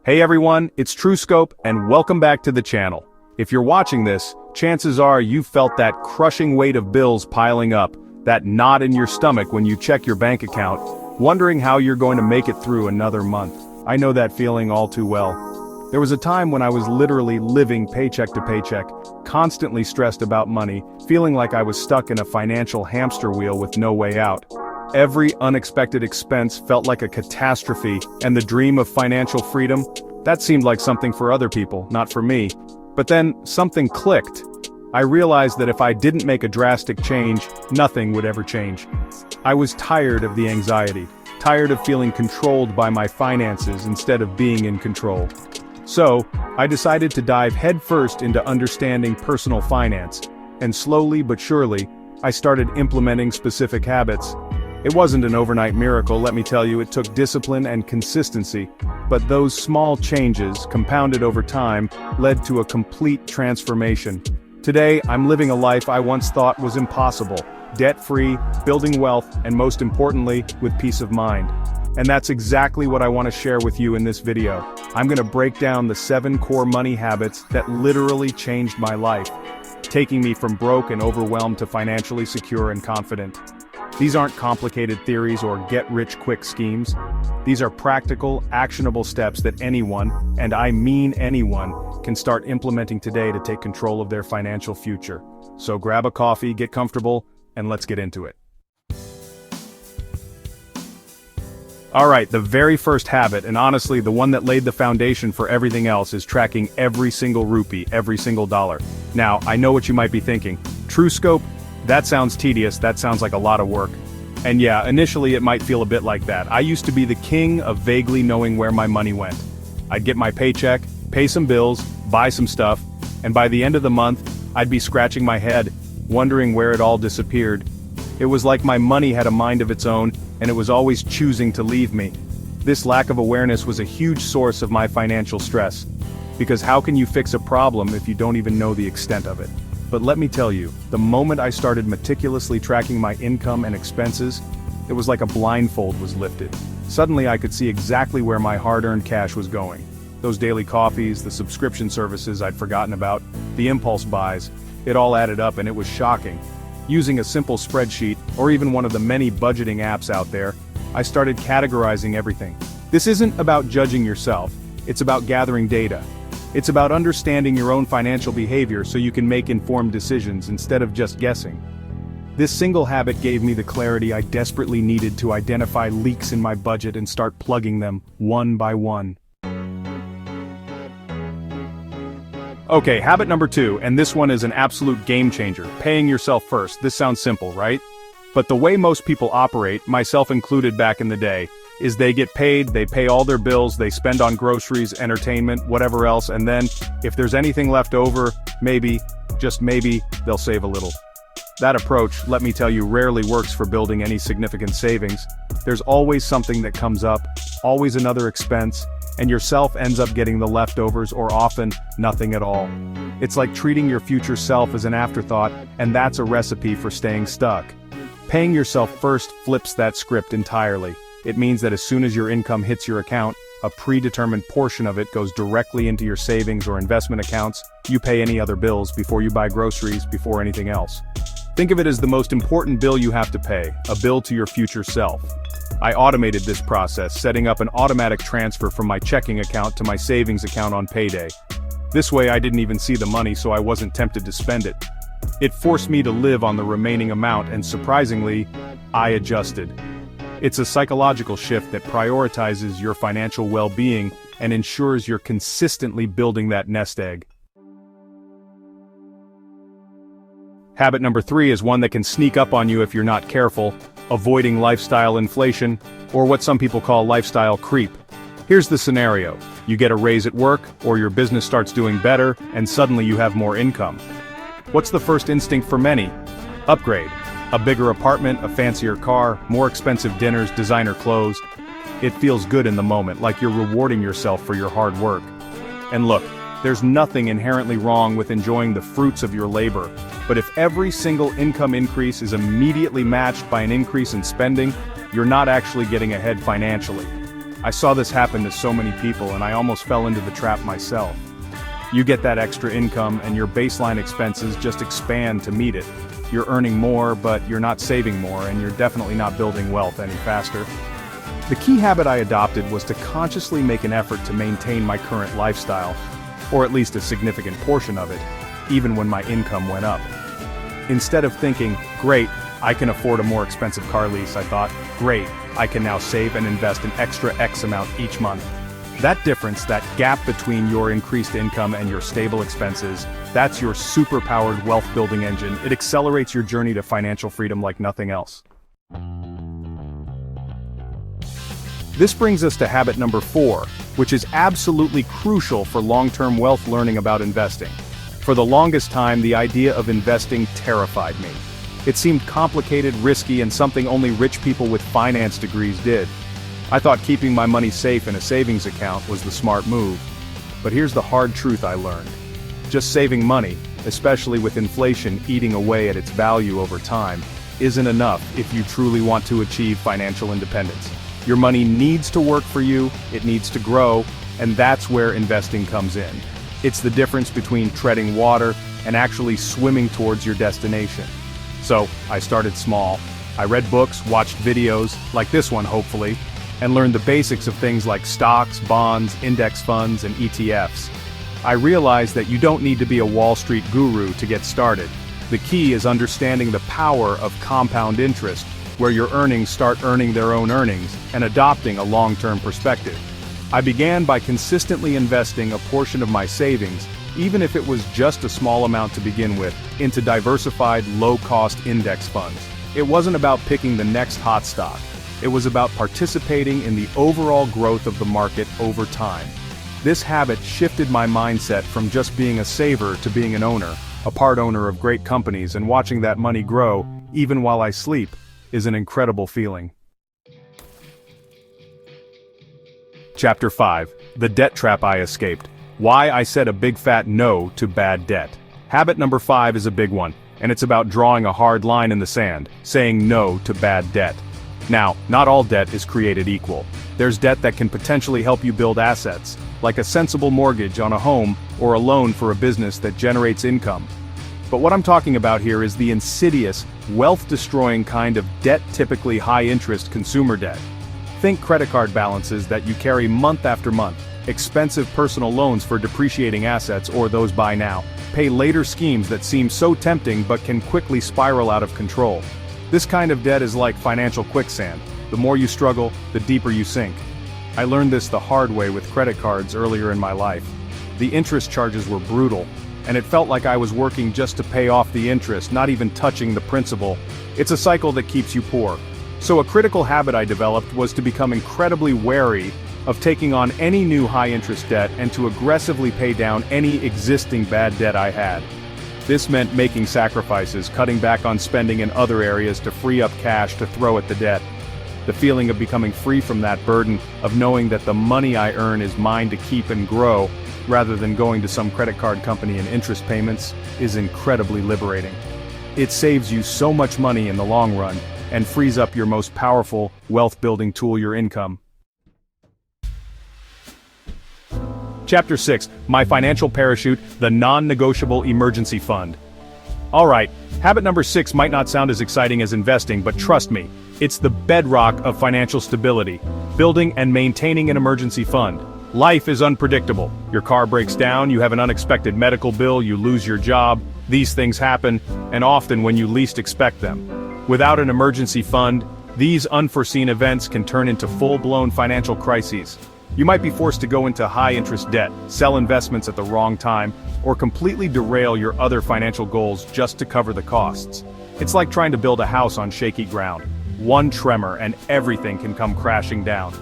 Hey everyone, it's TrueScope, and welcome back to the channel. If you're watching this, chances are you've felt that crushing weight of bills piling up, that knot in your stomach when you check your bank account, wondering how you're going to make it through another month. I know that feeling all too well. There was a time when I was literally living paycheck to paycheck, constantly stressed about money, feeling like I was stuck in a financial hamster wheel with no way out. Every unexpected expense felt like a catastrophe, and the dream of financial freedom, that seemed like something for other people, not for me. But then, something clicked. I realized that if I didn't make a drastic change, nothing would ever change. I was tired of the anxiety, tired of feeling controlled by my finances instead of being in control. So, I decided to dive headfirst into understanding personal finance, and slowly but surely, I started implementing specific habits. It wasn't an overnight miracle, let me tell you. It took discipline and consistency, but those small changes, compounded over time, led to a complete transformation. Today, I'm living a life I once thought was impossible, debt-free, building wealth, and most importantly, with peace of mind. And that's exactly what I want to share with you in this video. I'm going to break down the 7 core money habits that literally changed my life, taking me from broke and overwhelmed to financially secure and confident. These aren't complicated theories or get-rich-quick schemes. These are practical, actionable steps that anyone, and I mean anyone, can start implementing today to take control of their financial future. So grab a coffee, get comfortable, and let's get into it. Alright, the very first habit, and honestly the one that laid the foundation for everything else, is tracking every single rupee, every single dollar. Now, I know what you might be thinking. TrueScope? That sounds tedious, that sounds like a lot of work. And yeah, initially it might feel a bit like that. I used to be the king of vaguely knowing where my money went. I'd get my paycheck, pay some bills, buy some stuff, and by the end of the month, I'd be scratching my head, wondering where it all disappeared. It was like my money had a mind of its own, and it was always choosing to leave me. This lack of awareness was a huge source of my financial stress. Because how can you fix a problem if you don't even know the extent of it? But let me tell you, the moment I started meticulously tracking my income and expenses, it was like a blindfold was lifted. Suddenly I could see exactly where my hard-earned cash was going. Those daily coffees, the subscription services I'd forgotten about, the impulse buys, it all added up and it was shocking. Using a simple spreadsheet, or even one of the many budgeting apps out there, I started categorizing everything. This isn't about judging yourself, it's about gathering data. It's about understanding your own financial behavior so you can make informed decisions instead of just guessing. This single habit gave me the clarity I desperately needed to identify leaks in my budget and start plugging them, one by one. Okay, habit number 2, and this one is an absolute game changer, paying yourself first. This sounds simple, right? But the way most people operate, myself included back in the day, is they get paid, they pay all their bills, they spend on groceries, entertainment, whatever else, and then, if there's anything left over, maybe, just maybe, they'll save a little. That approach, let me tell you, rarely works for building any significant savings. There's always something that comes up, always another expense, and yourself ends up getting the leftovers or often nothing at all. It's like treating your future self as an afterthought, and that's a recipe for staying stuck. Paying yourself first flips that script entirely. It means that as soon as your income hits your account, a predetermined portion of it goes directly into your savings or investment accounts. You pay any other bills before you buy groceries, before anything else. Think of it as the most important bill you have to pay, a bill to your future self. I automated this process, setting up an automatic transfer from my checking account to my savings account on payday. This way I didn't even see the money, so I wasn't tempted to spend it. It forced me to live on the remaining amount, and surprisingly, I adjusted. It's a psychological shift that prioritizes your financial well-being and ensures you're consistently building that nest egg. Habit number 3 is one that can sneak up on you if you're not careful, avoiding lifestyle inflation, or what some people call lifestyle creep. Here's the scenario. You get a raise at work, or your business starts doing better, and suddenly you have more income. What's the first instinct for many? Upgrade. A bigger apartment, a fancier car, more expensive dinners, designer clothes. It feels good in the moment, like you're rewarding yourself for your hard work. And look, there's nothing inherently wrong with enjoying the fruits of your labor, but if every single income increase is immediately matched by an increase in spending, you're not actually getting ahead financially. I saw this happen to so many people and I almost fell into the trap myself. You get that extra income and your baseline expenses just expand to meet it. You're earning more, but you're not saving more, and you're definitely not building wealth any faster. The key habit I adopted was to consciously make an effort to maintain my current lifestyle, or at least a significant portion of it, even when my income went up. Instead of thinking, great, I can afford a more expensive car lease, I thought, great, I can now save and invest an extra X amount each month. That difference, that gap between your increased income and your stable expenses, that's your super-powered wealth-building engine. It accelerates your journey to financial freedom like nothing else. This brings us to habit number 4, which is absolutely crucial for long-term wealth learning about investing. For the longest time, the idea of investing terrified me. It seemed complicated, risky, and something only rich people with finance degrees did. I thought keeping my money safe in a savings account was the smart move. But here's the hard truth I learned. Just saving money, especially with inflation eating away at its value over time, isn't enough if you truly want to achieve financial independence. Your money needs to work for you, it needs to grow, and that's where investing comes in. It's the difference between treading water and actually swimming towards your destination. So, I started small. I read books, watched videos, like this one hopefully, and learned the basics of things like stocks, bonds, index funds, and ETFs. I realized that you don't need to be a Wall Street guru to get started. The key is understanding the power of compound interest, where your earnings start earning their own earnings, and adopting a long-term perspective. I began by consistently investing a portion of my savings, even if it was just a small amount to begin with, into diversified, low-cost index funds. It wasn't about picking the next hot stock. It was about participating in the overall growth of the market over time. This habit shifted my mindset from just being a saver to being an owner, a part owner of great companies, and watching that money grow, even while I sleep, is an incredible feeling. Chapter 5. The Debt Trap I Escaped. Why I said a big fat no to bad debt. Habit number 5 is a big one, and it's about drawing a hard line in the sand, saying no to bad debt. Now, not all debt is created equal. There's debt that can potentially help you build assets, like a sensible mortgage on a home or a loan for a business that generates income. But what I'm talking about here is the insidious, wealth-destroying kind of debt, typically high-interest consumer debt. Think credit card balances that you carry month after month, expensive personal loans for depreciating assets or those buy now, pay later schemes that seem so tempting but can quickly spiral out of control. This kind of debt is like financial quicksand. The more you struggle, the deeper you sink. I learned this the hard way with credit cards earlier in my life. The interest charges were brutal, and it felt like I was working just to pay off the interest, not even touching the principal. It's a cycle that keeps you poor. So a critical habit I developed was to become incredibly wary of taking on any new high-interest debt and to aggressively pay down any existing bad debt I had. This meant making sacrifices, cutting back on spending in other areas to free up cash to throw at the debt. The feeling of becoming free from that burden, of knowing that the money I earn is mine to keep and grow, rather than going to some credit card company and interest payments, is incredibly liberating. It saves you so much money in the long run, and frees up your most powerful, wealth-building tool, your income. Chapter 6. My Financial Parachute, the Non-Negotiable Emergency Fund. Alright, habit number 6 might not sound as exciting as investing, but trust me, it's the bedrock of financial stability. Building and maintaining an emergency fund. Life is unpredictable. Your car breaks down, you have an unexpected medical bill, you lose your job. These things happen, and often when you least expect them. Without an emergency fund, these unforeseen events can turn into full-blown financial crises. You might be forced to go into high-interest debt, sell investments at the wrong time, or completely derail your other financial goals just to cover the costs. It's like trying to build a house on shaky ground. One tremor and everything can come crashing down.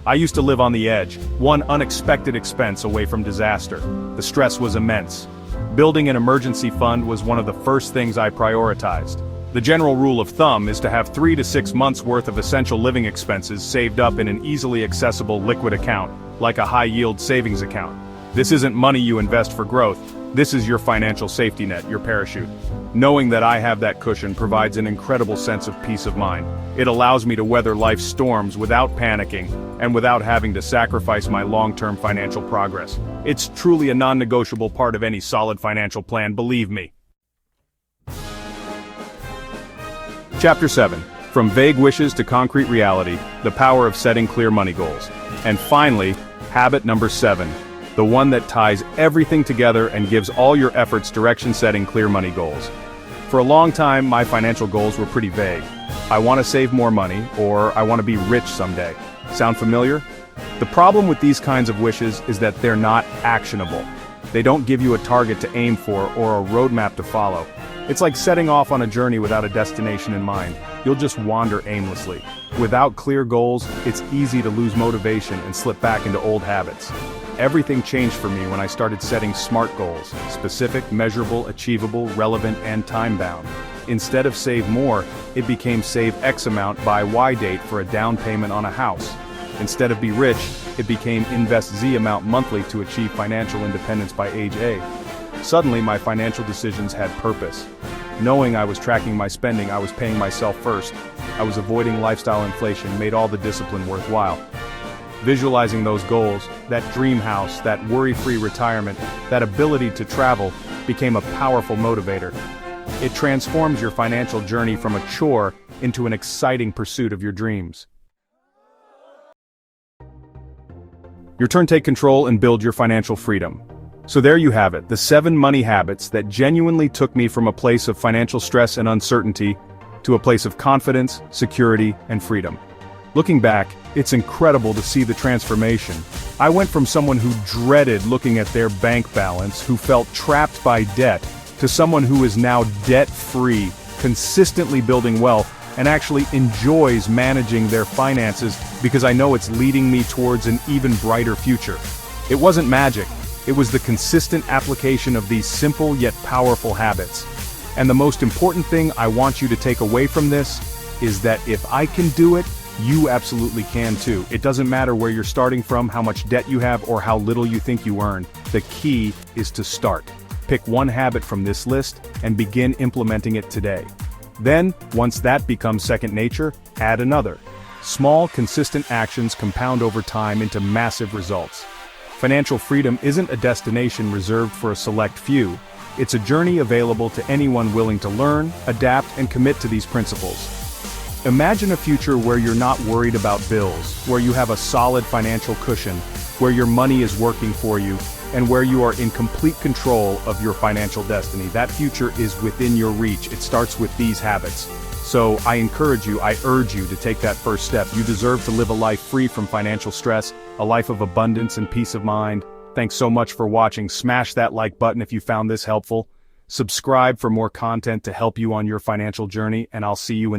I used to live on the edge, one unexpected expense away from disaster. The stress was immense. Building an emergency fund was one of the first things I prioritized. The general rule of thumb is to have 3 to 6 months worth of essential living expenses saved up in an easily accessible liquid account, like a high-yield savings account. This isn't money you invest for growth. This is your financial safety net, your parachute. Knowing that I have that cushion provides an incredible sense of peace of mind. It allows me to weather life's storms without panicking and without having to sacrifice my long-term financial progress. It's truly a non-negotiable part of any solid financial plan, believe me. Chapter 7. From vague wishes to concrete reality, the power of setting clear money goals. And finally, habit number 7. The one that ties everything together and gives all your efforts direction: setting clear money goals. For a long time, my financial goals were pretty vague. I want to save more money, or I want to be rich someday. Sound familiar? The problem with these kinds of wishes is that they're not actionable. They don't give you a target to aim for or a roadmap to follow. It's like setting off on a journey without a destination in mind. You'll just wander aimlessly. Without clear goals, it's easy to lose motivation and slip back into old habits. Everything changed for me when I started setting SMART goals: specific, measurable, achievable, relevant, and time-bound. Instead of save more, it became save X amount by Y date for a down payment on a house. Instead of be rich, it became invest Z amount monthly to achieve financial independence by age A. Suddenly, my financial decisions had purpose. Knowing I was tracking my spending, I was paying myself first. I was avoiding lifestyle inflation, made all the discipline worthwhile. Visualizing those goals, that dream house, that worry-free retirement, that ability to travel, became a powerful motivator. It transforms your financial journey from a chore into an exciting pursuit of your dreams. Your turn. Take control and build your financial freedom. So there you have it, the 7 money habits that genuinely took me from a place of financial stress and uncertainty to a place of confidence, security, and freedom. Looking back, it's incredible to see the transformation. I went from someone who dreaded looking at their bank balance, who felt trapped by debt, to someone who is now debt-free, consistently building wealth, and actually enjoys managing their finances because I know it's leading me towards an even brighter future. It wasn't magic. It was the consistent application of these simple yet powerful habits. And the most important thing I want you to take away from this is that if I can do it, you absolutely can too. It doesn't matter where you're starting from, how much debt you have, or how little you think you earn. The key is to start. Pick one habit from this list and begin implementing it today. Then, once that becomes second nature, add another. Small, consistent actions compound over time into massive results. Financial freedom isn't a destination reserved for a select few. It's a journey available to anyone willing to learn, adapt, and commit to these principles. Imagine a future where you're not worried about bills, where you have a solid financial cushion, where your money is working for you, and where you are in complete control of your financial destiny. That future is within your reach. It starts with these habits. So I encourage you, I urge you to take that first step. You deserve to live a life free from financial stress, a life of abundance and peace of mind. Thanks so much for watching. Smash that like button if you found this helpful. Subscribe for more content to help you on your financial journey, and I'll see you in the